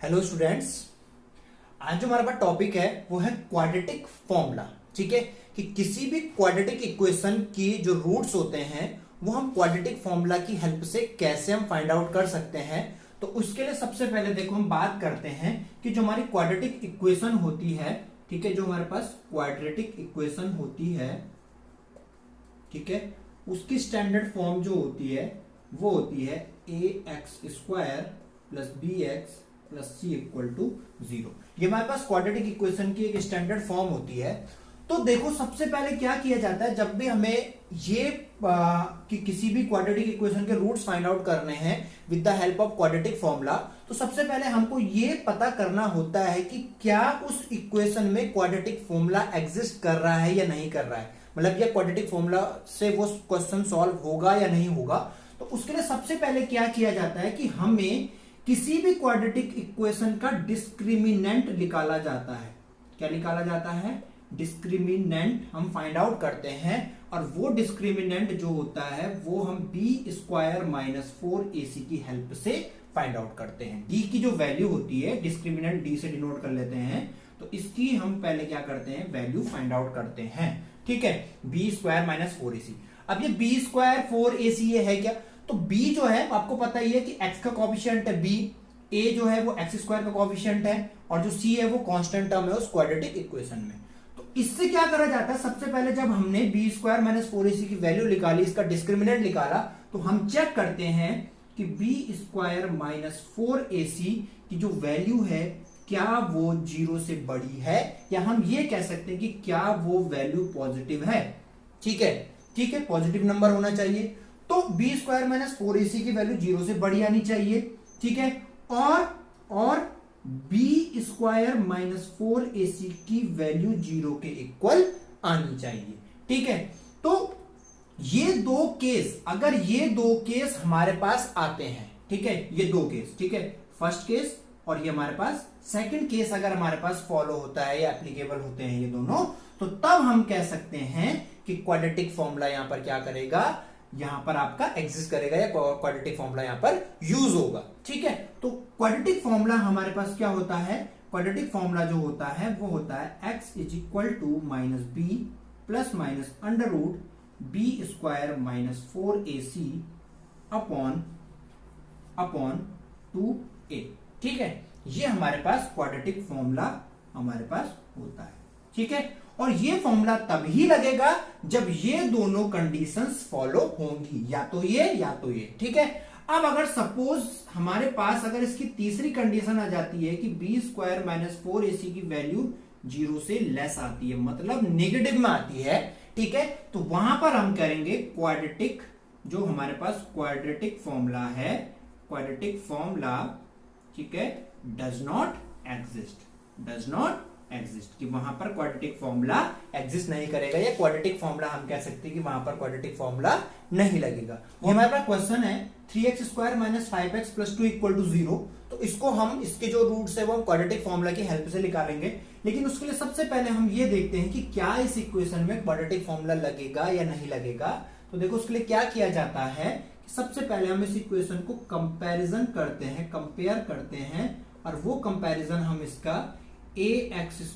Hello students. आज जो हमारे पास टॉपिक है वो है क्वाड्रेटिक फॉर्मूला। ठीक है कि किसी भी क्वाड्रेटिक इक्वेशन की जो रूट्स होते हैं वो हम क्वाड्रेटिक फॉर्मूला की हेल्प से कैसे हम फाइंड आउट कर सकते हैं। तो उसके लिए सबसे पहले देखो हम बात करते हैं कि जो हमारी क्वाड्रेटिक इक्वेशन होती है, ठीक है, जो हमारे पास क्वाड्रेटिक इक्वेशन होती है, ठीक है, उसकी स्टैंडर्ड फॉर्म जो होती है वो होती है ax² plus bx plus c equal to 0। ये हमारे पास क्वाड्रेटिक इक्वेशन की एक स्टैंडर्ड फॉर्म होती है। तो देखो सबसे पहले क्या किया जाता है जब भी हमें ये कि किसी भी क्वाड्रेटिक इक्वेशन के रूट्स फाइंड आउट करने हैं with the help of quadratic formula, तो सबसे पहले हमको ये पता करना होता है कि क्या उस इक्वेशन में क्वाड्रेटिक फॉर्मूला एग्जिस्ट कर रहा है या नहीं कर रहा है, मतलब ये क्वाड्रेटिक फॉर्मूला से वो क्वेश्चन सॉल्व होगा या नहीं होगा। तो उसके लिए सबसे पहले क्या किया जाता है कि हमें किसी भी क्वाड्रेटिक इक्वेशन का डिस्क्रिमिनेंट निकाला जाता है। क्या निकाला जाता है? डिस्क्रिमिनेंट हम फाइंड आउट करते हैं और वो डिस्क्रिमिनेंट जो होता है वो हम b² माइनस 4ac की हेल्प से फाइंड आउट करते हैं। d की जो वैल्यू होती है, डिस्क्रिमिनेंट d से डिनोट कर लेते हैं, तो इसकी हम पहले क्या करते हैं, वैल्यू फाइंड आउट करते हैं। ठीक है, b² माइनस 4ac। अब ये b² 4ac ये है क्या? तो b जो है आपको पता ही है कि x का कोएफिशिएंट है b, a जो है वो x² का कोएफिशिएंट है और जो c है वो कांस्टेंट टर्म है उस क्वाड्रेटिक इक्वेशन में। तो इससे क्या करा जाता है, सबसे पहले जब हमने b² माइनस 4ac की वैल्यू निकाली, इसका डिस्क्रिमिनेंट निकाला, तो हम चेक करते हैं कि b² माइनस 4ac की जो वैल्यू है क्या वो 0 से बड़ी है, या हम ये कह सकते हैं कि क्या वो वैल्यू पॉजिटिव है। ठीक है, ठीक है, पॉजिटिव नंबर होना चाहिए। तो b² माइनस 4ac की वैल्यू 0 से बड़ी आनी चाहिए। ठीक है, और b² माइनस 4ac की वैल्यू 0 के इक्वल आनी चाहिए। ठीक है, तो ये दो केस, अगर ये दो केस हमारे पास आते हैं, ठीक है, ये दो केस, ठीक है, फर्स्ट केस और ये हमारे पास सेकंड केस अगर हमारे पास फॉलो होता है या एप्लीकेबल होते हैं ये दोनों, तो तब हम कह सकते हैं कि क्वाड्रेटिक फॉर्मूला यहां पर क्या करेगा, यहां पर आपका एग्जिस्ट करेगा या क्वाड्रेटिक फॉर्मूला यहां पर यूज होगा। ठीक है, तो क्वाड्रेटिक फॉर्मूला हमारे पास क्या होता है, क्वाड्रेटिक फॉर्मूला जो होता है वो होता है x is equal to minus b plus minus under root b² minus 4ac upon 2a। ठीक है, ये हमारे पास क्वाड्रेटिक फॉर्मूला हमारे पास होता है। ठीक है, और ये फॉर्मूला तभी लगेगा जब ये दोनों कंडीशंस फॉलो होंगी, या तो ये। ठीक है, अब अगर सपोज हमारे पास अगर इसकी तीसरी कंडीशन आ जाती है कि b² माइनस 4ac की वैल्यू 0 से लेस आती है, मतलब नेगेटिव में आती है, ठीक है, तो वहां पर हम करेंगे क्वाड्रेटिक, जो हमारे पास क्वाड्रेटिक फॉर्मूला है, क्वाड्रेटिक फॉर्मूला, ठीक है, डज नॉट एग्जिस्ट, कि वहां पर क्वाड्रेटिक फॉर्मूला एग्जिस्ट नहीं करेगा, या क्वाड्रेटिक फॉर्मूला हम कह सकते हैं कि वहां पर क्वाड्रेटिक फॉर्मूला नहीं लगेगा। वो हमारे पास क्वेश्चन है 3x² minus 5x plus 2 equal to 0। तो इसको हम, इसके जो रूट्स है वो हम क्वाड्रेटिक फॉर्मूला की हेल्प से निकालेंगे, लेकिन उसके लिए सबसे पहले हम ये देखते हैं कि क्या इस इक्वेशन में क्वाड्रेटिक फॉर्मूला लगेगा या नहीं लगेगा। तो देखो उसके लिए क्या किया जाता है कि सबसे पहले हम इस इक्वेशन को कंपैरिजन करते हैं, कंपेयर करते हैं, और वो कंपैरिजन हम इसका ax²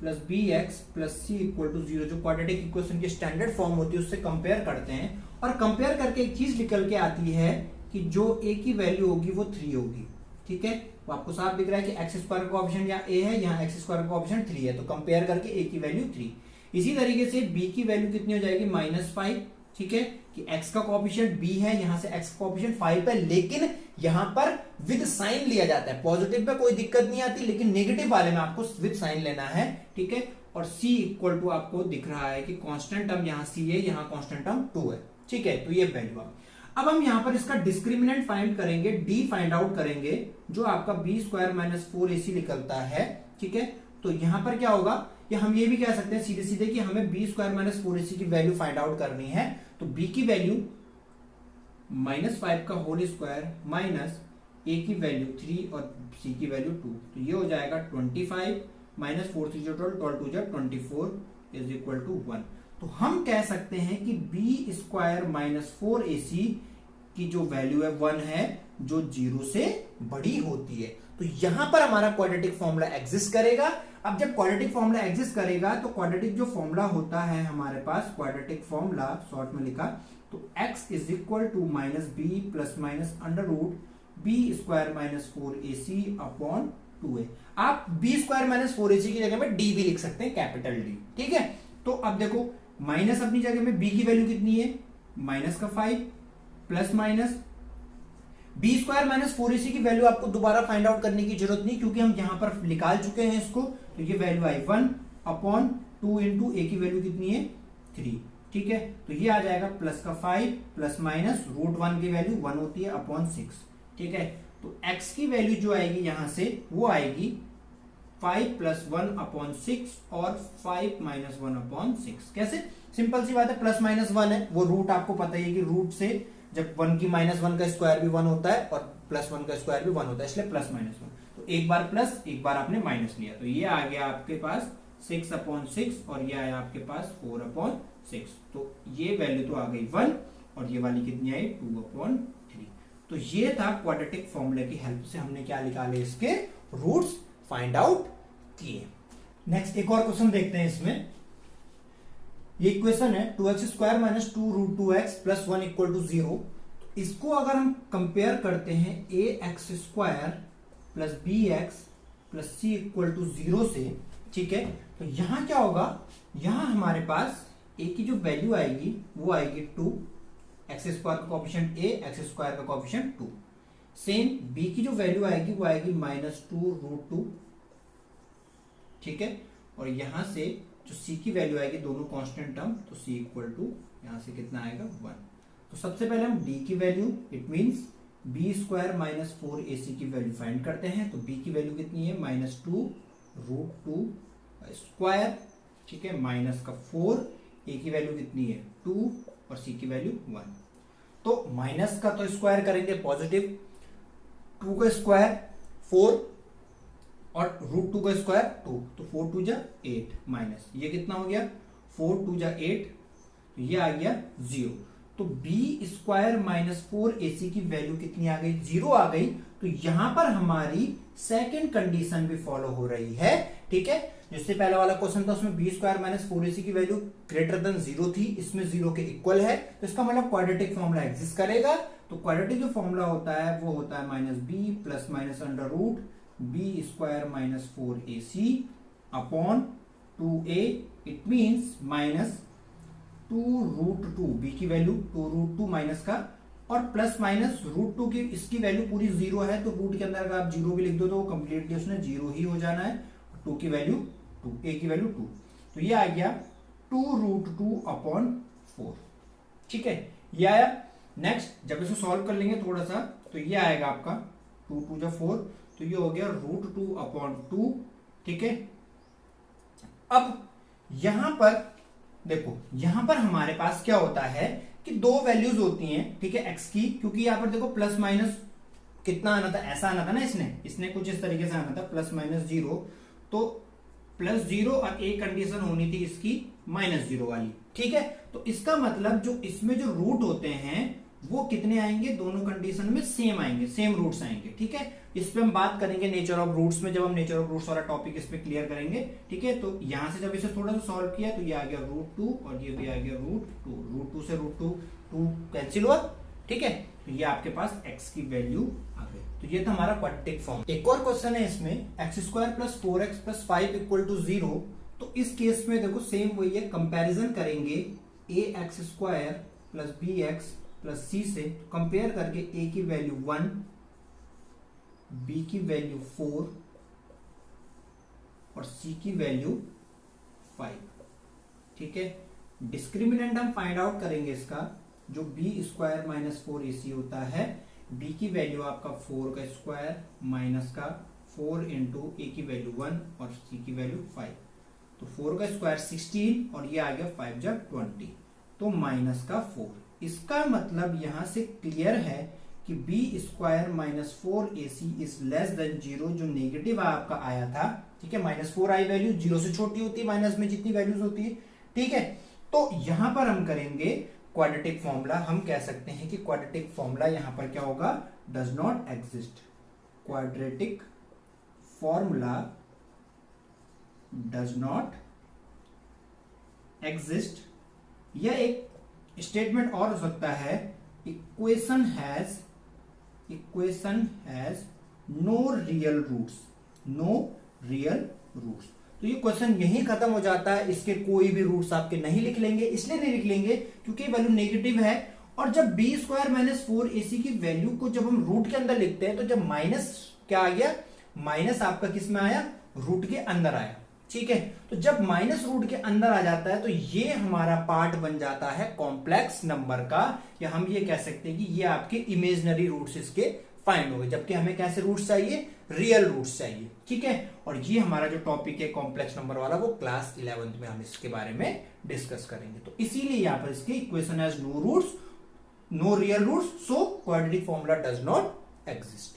plus bx plus c equal to 0 जो क्वाड्रेटिक इक्वेशन की स्टैंडर्ड फॉर्म होती है उससे कंपेयर करते हैं, और कंपेयर करके एक चीज निकल के आती है कि जो a की वैल्यू होगी वो 3 होगी। ठीक है, वो आपको साफ दिख रहा है कि x² का कोएफिशिएंट यहाँ a है, यहाँ x² का कोएफिशिएंट 3 है, तो कंपेयर करके a की वैल्यू 3। इसी तरीके से b की वैल्यू कितनी हो जाएगी, -5। ठीक है, कि x का कोएफिशिएंट b है, यहां से x का कोएफिशिएंट 5 है, लेकिन यहां पर विद साइन लिया जाता है। पॉजिटिव में कोई दिक्कत नहीं आती, लेकिन नेगेटिव वाले में आपको विद साइन लेना है। ठीक है, और c इक्वल टू आपको दिख रहा है कि कांस्टेंट टर्म यहाँ c है, यहाँ कांस्टेंट टर्म 2 है। ठीक है, तो ये वैल्यू अब हम यहां पर इसका डिस्क्रिमिनेंट फाइंड करेंगे, d फाइंड आउट करेंगे, जो आपका b² माइनस 4ac निकलता है। ठीक है, तो यहां पर क्या होगा, या हम ये भी कह सकते हैं सीधे सीधे कि हमें b² माइनस 4ac की वैल्यू फाइंड आउट करनी है। तो b की वैल्यू -5 का होल स्क्वायर माइनस a की वैल्यू 3 और c की वैल्यू 2, तो ये हो जाएगा 25 माइनस 4 3 12 2 24 इज इक्वल टू 1। तो हम कह सकते हैं कि b² माइनस 4ac की जो वैल्यू है 1 है, जो 0 से बड़ी होती है। तो यहां पर हमारा क्वाड्रेटिक फॉर्मूला एग्जिस्ट करेगा। अब जब क्वाड्रेटिक फॉर्मूला एग्जिस्ट करेगा तो क्वाड्रेटिक जो फॉर्मूला होता है हमारे पास, क्वाड्रेटिक फॉर्मूला शॉर्ट में लिखा तो x is equal to minus b plus minus under root b square minus 4ac upon 2a। आप बी स्क्वायर माइनस 4ac की जगह में डी भी लिख सकते हैं, कैपिटल डी, ठीक है। तो अब देखो माइनस अपनी जगह में b की वैल्यू कितनी है, माइनस का 5 plus minus b square minus 4ac की वैल्यू आपको दोबारा फाइंड आउट करने की जरूरत नहीं, क्योंकि हम यहां पर निकाल चुके हैं इसको। तो ये वैल्यू आई 1 अपॉन 2 इंटू ए की वैल्यू कितनी है 3, ठीक है। तो ये आ जाएगा प्लस का 5 प्लस माइनस रूट 1 की वैल्यू 1 होती है अपॉन 6, ठीक है। तो x की वैल्यू जो आएगी यहां से वो आएगी 5 प्लस 1 अपॉन 6 और 5 माइनस 1 अपॉन 6। कैसे, सिंपल सी बात है, प्लस माइनस 1 है, वो रूट आपको पता ही है कि रूट से जब 1 की माइनस 1 का स्क्वायर भी 1 होता है और प्लस 1 का स्क्वायर भी 1 होता है, इसलिए प्लस माइनस 1। तो एक बार प्लस एक बार आपने माइनस लिया, तो ये आ गया आपके पास 6 अपॉन 6 और ये आया आपके पास 4 अपॉन 6। तो ये वैल्यू तो आ गई 1 और ये वाली कितनी आई 2 अपॉन 3। तो ये था क्वाड्रेटिक फॉर्मूले की हेल्प से हमने क्या निकाले, इसके रूट्स फाइंड आउट किए। नेक्स्ट एक और क्वेश्चन देखते हैं इसमें। ये इक्वेशन है 2x square minus 2 root 2x plus 1 equal to 0। इसको अगर हम कंपेयर करते हैं ax square plus bx plus c equal to 0 से, ठीक है, तो यहां क्या होगा, यहां हमारे पास a की जो वैल्यू आएगी वो आएगी 2, एक्स स्क्वायर का कोएफिशिएंट a, एक्स स्क्वायर का कोएफिशिएंट 2। सेम b की जो वैल्यू आएगी वो आएगी माइनस 2 रूट 2, ठीक है। और यहां से जो c की वैल्यू आएगी, दोनों कांस्टेंट टर्म, तो c इक्वल टू यहां से कितना आएगा 1। तो सबसे पहले हम d की value, it means b square minus 4ac की वैल्यू फाइंड करते हैं। तो b की वैल्यू कितनी है, माइनस 2 रूट 2 स्क्वायर, ठीक है, माइनस का 4, a की वैल्यू कितनी है 2 और c की वैल्यू 1। तो माइनस का तो स्क्वायर करेंगे पॉजिटिव, 2 का स्क्वायर 4 और रूट 2 का स्क्वायर 2, तो 4 2 जा 8 माइनस ये कितना हो गया 4 2 जा 8, तो ये आ गया 0। तो b स्क्वायर माइनस 4ac की वैल्यू कितनी आ गई, 0 आ गई। तो यहां पर हमारी सेकंड कंडीशन भी फॉलो हो रही है, ठीक है। जिससे पहला वाला क्वेश्चन था उसमें b स्क्वायर माइनस 4ac की वैल्यू ग्रेटर देन 0 थी, इसमें 0 के इक्वल है, तो इसका मतलब क्वाड्रेटिक फॉर्मूला एग्जिस्ट करेगा। तो क्वाड्रेटिक जो फॉर्मूला होता है वो होता है minus b plus minus under root b square minus 4ac upon 2a, it means minus 2 root 2, b की वैल्यू 2 रूट 2 माइनस का, और प्लस माइनस रूट 2 की इसकी वैल्यू पूरी 0 है, तो रूट के अंदर अगर आप 0 भी लिख दो तो वो कंप्लीटली उसने 0 ही हो जाना है। 2 की वैल्यू 2, a की वैल्यू 2, तो ये आ गया 2 रूट 2 अपॉन 4, ठीक है, ये आया। नेक्स्ट जब इसे सॉल्व कर लेंगे थोड़ा सा, तो ये आएगा आपका 2 2 जा 4, तो ये हो गया रूट 2 अपॉन 2, ठीक है। अब यहां पर देखो, यहां पर हमारे पास क्या होता है कि दो वैल्यूज होती हैं, ठीक है, x की, क्योंकि यहां पर देखो प्लस माइनस कितना आना था, ऐसा आना था ना, इसने कुछ इस तरीके से आना था प्लस माइनस 0, तो प्लस 0 और एक कंडीशन होनी थी इसकी माइनस 0 वाली, ठीक है। तो इसका मतलब जो इसमें जो रूट होते हैं वो कितने आएंगे, दोनों कंडीशन में सेम आएंगे, सेम रूट्स आएंगे, ठीक है। इस पे हम बात करेंगे नेचर ऑफ रूट्स में, जब हम नेचर ऑफ रूट्स वाला टॉपिक इस पे क्लियर करेंगे, ठीक है। तो यहां से जब इसे थोड़ा सा सॉल्व किया तो ये आ गया रूट 2 और ये भी आ गया रूट 2, रूट 2 से रूट 2 कैंसिल हुआ, ठीक है। तो ये आपके पास x की वैल्यू आ गई। तो ये था हमारा क्वाड्रेटिक फॉर्म। एक और क्वेश्चन है इसमें, x square plus 4x plus 5 equal to 0। तो इस केस में देखो सेम वही है, कंपेरिजन करेंगे ax square plus bx plus c से, कंपेयर करके a की वैल्यू 1, b की वैल्यू 4 और c की वैल्यू 5, ठीक है। डिस्क्रिमिनेंट हम फाइंड आउट करेंगे इसका, जो b स्क्वायर माइनस 4ac होता है, b की वैल्यू आपका 4 का स्क्वायर माइनस का 4 इंटू a की वैल्यू 1 और c की वैल्यू 5, तो 4 का स्क्वायर 16 और ये आ गया 5 जा 20, तो माइनस का 4। इसका मतलब यहां से क्लियर है कि b square minus 4ac is less than 0, जो नेगेटिव आपका आया था, ठीक है। माइनस 4 आई वैल्यू 0 से छोटी होती है माइनस में जितनी वैल्यूज होती है, ठीक है। तो यहां पर हम करेंगे क्वाड्रेटिक फॉर्मूला, हम कह सकते हैं कि क्वाड्रेटिक फॉर्मूला यहां पर क्या होगा, does not exist, quadratic formula does not exist, या एक स्टेटमेंट और हो सकता है, equation has no real roots, no real roots. तो ये क्वेश्चन यही खत्म हो जाता है, इसके कोई भी रूट्स आपके नहीं लिख लेंगे। इसलिए नहीं लिख लेंगे क्योंकि वैल्यू नेगेटिव है, और जब बी स्क्वायर माइनस 4ac की वैल्यू को जब हम रूट के अंदर लिखते हैं तो जब माइनस क्या आ गया, माइनस आपका किस में आया, रूट के अंदर आया। ठीक है, तो जब माइनस रूट के अंदर आ जाता है तो ये हमारा पार्ट बन जाता है कॉम्प्लेक्स नंबर का, या हम ये कह सकते हैं कि ये आपके इमेजिनरी रूट्स इसके फाइंड हो गए, जबकि हमें कैसे रूट्स चाहिए, रियल रूट्स चाहिए। ठीक है, और ये हमारा जो टॉपिक है कॉम्प्लेक्स नंबर वाला, वो क्लास 11th में हम इसके बारे में डिस्कस करेंगे। तो इसीलिए यहां पर इसके equation has no roots, no real roots, so quadratic formula does not exist.